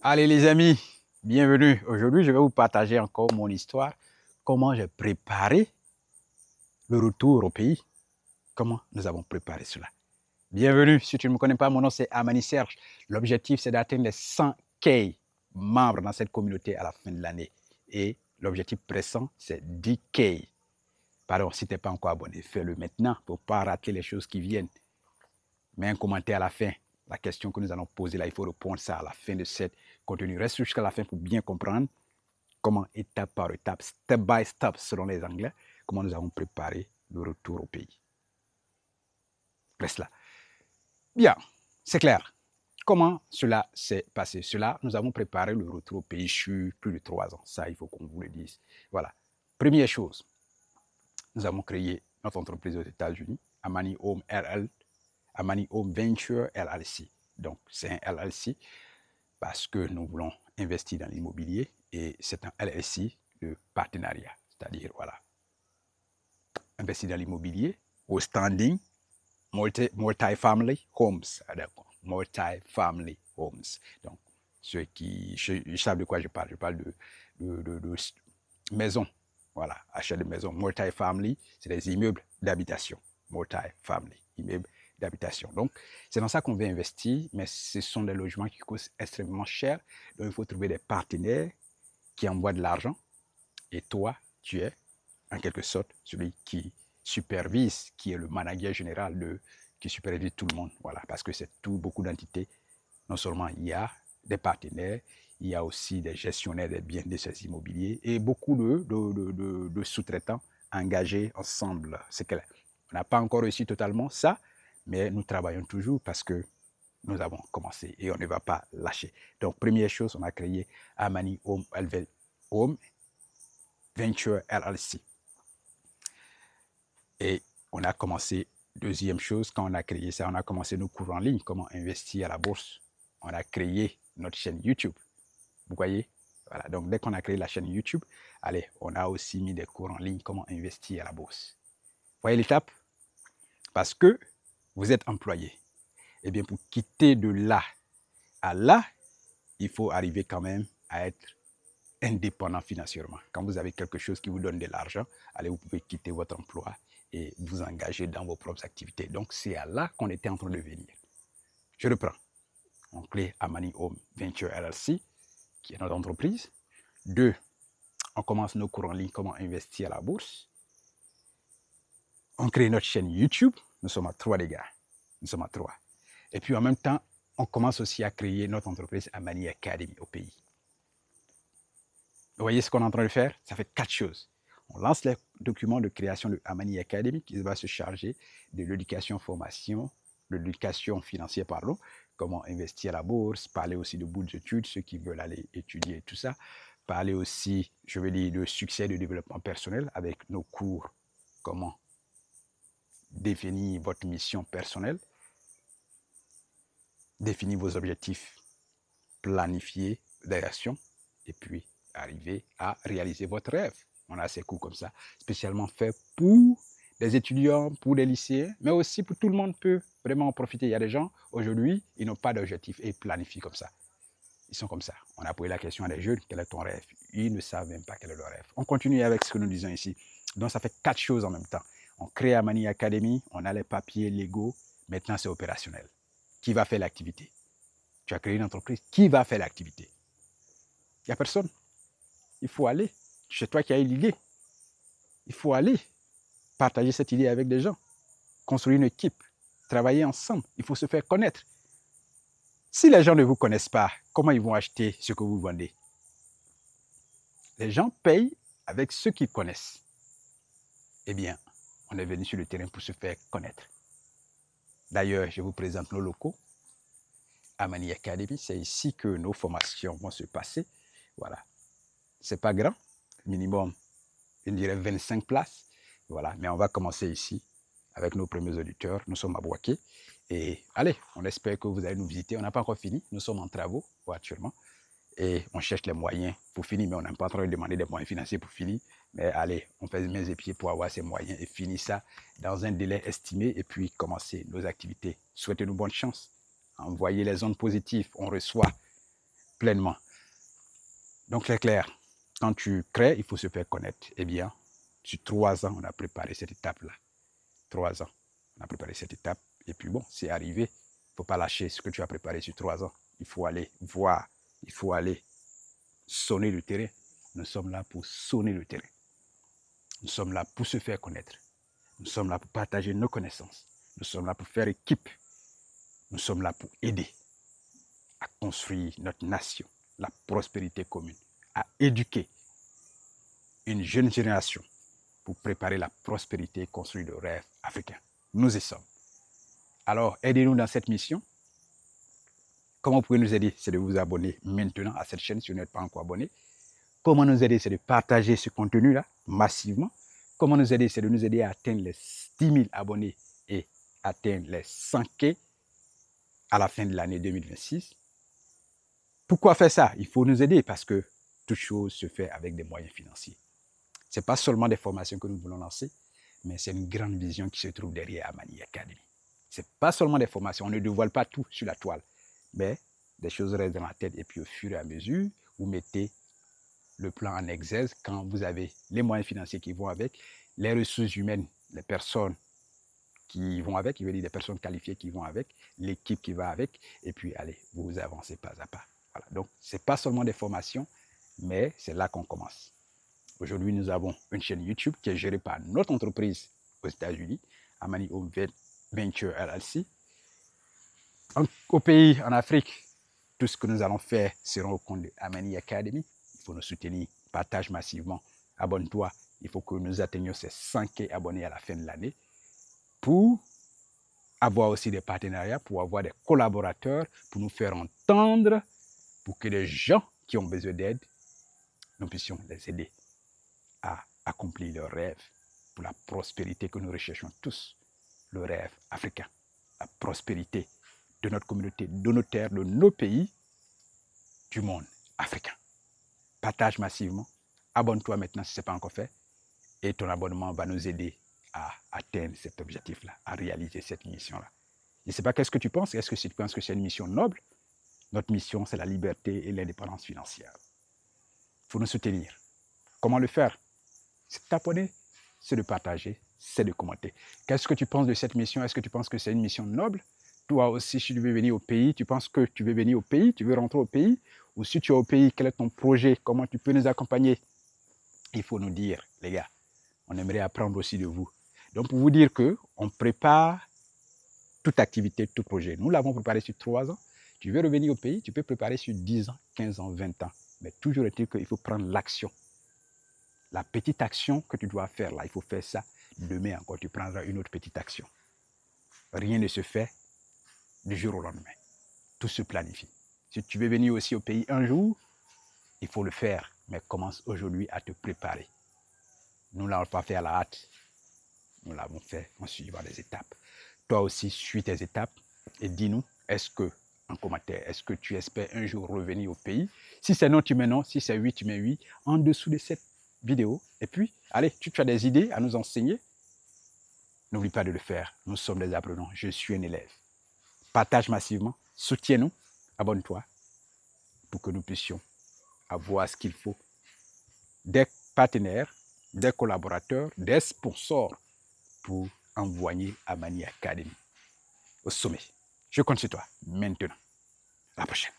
Allez les amis, bienvenue. Aujourd'hui, je vais vous partager encore mon histoire, comment j'ai préparé le retour au pays, comment nous avons préparé cela. Bienvenue, si tu ne me connais pas, mon nom c'est Amani Serge. L'objectif c'est d'atteindre les 100K membres dans cette communauté à la fin de l'année. Et l'objectif pressant c'est 10K. Pardon, si tu n'es pas encore abonné, fais-le maintenant pour ne pas rater les choses qui viennent. Mets un commentaire à la fin. La question que nous allons poser là, il faut répondre ça à la fin de cette contenu. Reste jusqu'à la fin pour bien comprendre comment, étape par étape, step by step, selon les Anglais, comment nous avons préparé le retour au pays. Reste là. Bien, c'est clair. Comment cela s'est passé? Cela, nous avons préparé le retour au pays sur plus de 3 ans. Ça, il faut qu'on vous le dise. Voilà. Première chose, nous avons créé notre entreprise aux États-Unis, Amani Home LL, Amani Home Venture LLC. Donc, c'est un LLC parce que nous voulons investir dans l'immobilier et c'est un LLC de partenariat. C'est-à-dire, voilà, investir dans l'immobilier au standing multi-family homes. Multi-family homes. Donc, ceux qui savent de quoi je parle de maisons. Voilà, achat de maisons. Multi-family, c'est des immeubles d'habitation. Multi-family, immeubles d'habitation. Donc, c'est dans ça qu'on veut investir, mais ce sont des logements qui coûtent extrêmement cher. Donc, il faut trouver des partenaires qui envoient de l'argent. Et toi, tu es, en quelque sorte, celui qui supervise, qui est le manager général qui supervise tout le monde. Voilà, parce que c'est beaucoup d'entités. Non seulement il y a des partenaires, il y a aussi des gestionnaires des biens de ces immobiliers et beaucoup de sous-traitants engagés ensemble. C'est clair. On n'a pas encore réussi totalement ça, mais nous travaillons toujours parce que nous avons commencé et on ne va pas lâcher. Donc, première chose, on a créé Amani Home Venture LLC. Et on a commencé, deuxième chose, quand on a créé ça, on a commencé nos cours en ligne, comment investir à la bourse. On a créé notre chaîne YouTube. Vous voyez? Voilà. Donc, dès qu'on a créé la chaîne YouTube, allez, on a aussi mis des cours en ligne, comment investir à la bourse. Vous voyez l'étape? Parce que vous êtes employé. Eh bien, pour quitter de là à là, il faut arriver quand même à être indépendant financièrement. Quand vous avez quelque chose qui vous donne de l'argent, allez, vous pouvez quitter votre emploi et vous engager dans vos propres activités. Donc, c'est à là qu'on était en train de venir. Je reprends. On crée Amani Home Venture LLC, qui est notre entreprise. 2, on commence nos cours en ligne, comment investir à la bourse. On crée notre chaîne YouTube. Nous sommes à 3, les gars. Nous sommes à 3. Et puis, en même temps, on commence aussi à créer notre entreprise Amani Academy au pays. Vous voyez ce qu'on est en train de faire? Ça fait 4 choses. On lance les documents de création de Amani Academy qui va se charger de l'éducation formation, de l'éducation financière, pardon, comment investir à la bourse, parler aussi de bourses d'études, ceux qui veulent aller étudier tout ça, parler aussi, je vais dire, de succès de développement personnel avec nos cours, comment définir votre mission personnelle, définir vos objectifs, planifier des actions et puis arriver à réaliser votre rêve. On a ces cours comme ça, spécialement fait pour des étudiants, pour des lycéens, mais aussi pour tout le monde peut vraiment en profiter. Il y a des gens, aujourd'hui, ils n'ont pas d'objectif et ils planifient comme ça. Ils sont comme ça. On a posé la question à des jeunes, quel est ton rêve? Ils ne savent même pas quel est leur rêve. On continue avec ce que nous disons ici. Donc, ça fait 4 choses en même temps. On crée Amani Academy, on a les papiers légaux, maintenant c'est opérationnel. Qui va faire l'activité? Tu as créé une entreprise, qui va faire l'activité? Il n'y a personne. Il faut aller. C'est toi qui as eu l'idée. Il faut aller partager cette idée avec des gens, construire une équipe, travailler ensemble. Il faut se faire connaître. Si les gens ne vous connaissent pas, comment ils vont acheter ce que vous vendez? Les gens payent avec ceux qu'ils connaissent. Eh bien, on est venu sur le terrain pour se faire connaître. D'ailleurs, je vous présente nos locaux. Amani Academy, c'est ici que nos formations vont se passer. Voilà. C'est pas grand, minimum, je dirais 25 places. Voilà, mais on va commencer ici avec nos premiers auditeurs. Nous sommes à Boaké. Et allez, on espère que vous allez nous visiter. On n'a pas encore fini. Nous sommes en travaux actuellement. Et on cherche les moyens pour finir, mais on n'est pas en train de demander des moyens financiers pour finir. Mais allez, on fait mains et pieds pour avoir ces moyens et finir ça dans un délai estimé et puis commencer nos activités. Souhaitez-nous bonne chance. Envoyez les ondes positives. On reçoit pleinement. Donc, c'est clair. Quand tu crées, il faut se faire connaître. Eh bien, sur 3 ans, on a préparé cette étape-là. 3 ans, on a préparé cette étape. Et puis bon, c'est arrivé. Il ne faut pas lâcher ce que tu as préparé sur 3 ans. Il faut aller voir, il faut aller sonner le terrain. Nous sommes là pour sonner le terrain. Nous sommes là pour se faire connaître. Nous sommes là pour partager nos connaissances. Nous sommes là pour faire équipe. Nous sommes là pour aider à construire notre nation, la prospérité commune, à éduquer une jeune génération pour préparer la prospérité et construire le rêve africain. Nous y sommes. Alors, aidez-nous dans cette mission. Comment vous pouvez nous aider? C'est de vous abonner maintenant à cette chaîne si vous n'êtes pas encore abonné. Comment nous aider? C'est de partager ce contenu-là massivement. Comment nous aider? C'est de nous aider à atteindre les 10 000 abonnés et atteindre les 100K à la fin de l'année 2026. Pourquoi faire ça? Il faut nous aider parce que toute chose se fait avec des moyens financiers. Ce n'est pas seulement des formations que nous voulons lancer, mais c'est une grande vision qui se trouve derrière Amani Academy. Ce n'est pas seulement des formations, on ne dévoile pas tout sur la toile, mais des choses restent dans la tête et puis au fur et à mesure, vous mettez le plan en exergue quand vous avez les moyens financiers qui vont avec, les ressources humaines, les personnes qui vont avec, il veut dire des personnes qualifiées qui vont avec, l'équipe qui va avec, et puis allez, vous avancez pas à pas. Voilà. Donc, ce n'est pas seulement des formations, mais c'est là qu'on commence. Aujourd'hui, nous avons une chaîne YouTube qui est gérée par notre entreprise aux États-Unis, Amani Home Venture LLC. Au pays, en Afrique, tout ce que nous allons faire sera au compte de Amani Academy. Il faut nous soutenir, partage massivement, abonne-toi. Il faut que nous atteignions ces 100K abonnés à la fin de l'année pour avoir aussi des partenariats, pour avoir des collaborateurs, pour nous faire entendre, pour que les gens qui ont besoin d'aide, nous puissions les aider à accomplir leurs rêves pour la prospérité que nous recherchons tous, le rêve africain, la prospérité de notre communauté, de nos terres, de nos pays, du monde africain. Partage massivement, abonne-toi maintenant si ce n'est pas encore fait, et ton abonnement va nous aider à atteindre cet objectif-là, à réaliser cette mission-là. Je ne sais pas qu'est-ce que tu penses, est-ce que tu penses que c'est une mission noble? Notre mission, c'est la liberté et l'indépendance financière. Il faut nous soutenir. Comment le faire? C'est de t'abonner, c'est de partager, c'est de commenter. Qu'est-ce que tu penses de cette mission? Est-ce que tu penses que c'est une mission noble? Toi aussi, si tu veux venir au pays, tu penses que tu veux venir au pays, tu veux rentrer au pays? Ou si tu es au pays, quel est ton projet? Comment tu peux nous accompagner? Il faut nous dire, les gars, on aimerait apprendre aussi de vous. Donc, pour vous dire qu'on prépare toute activité, tout projet. Nous l'avons préparé sur 3 ans. Tu veux revenir au pays, tu peux préparer sur 10 ans, 15 ans, 20 ans. Mais toujours est-il qu'il faut prendre l'action. La petite action que tu dois faire là, il faut faire ça. Demain encore, tu prendras une autre petite action. Rien ne se fait du jour au lendemain. Tout se planifie. Si tu veux venir aussi au pays un jour, il faut le faire. Mais commence aujourd'hui à te préparer. Nous ne l'avons pas fait à la hâte. Nous l'avons fait en suivant les étapes. Toi aussi, suis tes étapes et dis-nous, est-ce que, en commentaire, est-ce que tu espères un jour revenir au pays? Si c'est non, tu mets non. Si c'est oui, tu mets oui. En dessous de cette vidéo. Et puis, allez, tu as des idées à nous enseigner? N'oublie pas de le faire. Nous sommes des apprenants. Je suis un élève. Partage massivement. Soutiens-nous. Abonne-toi pour que nous puissions avoir ce qu'il faut. Des partenaires, des collaborateurs, des sponsors pour envoyer Amani Academy au sommet. Je compte sur toi maintenant. À la prochaine.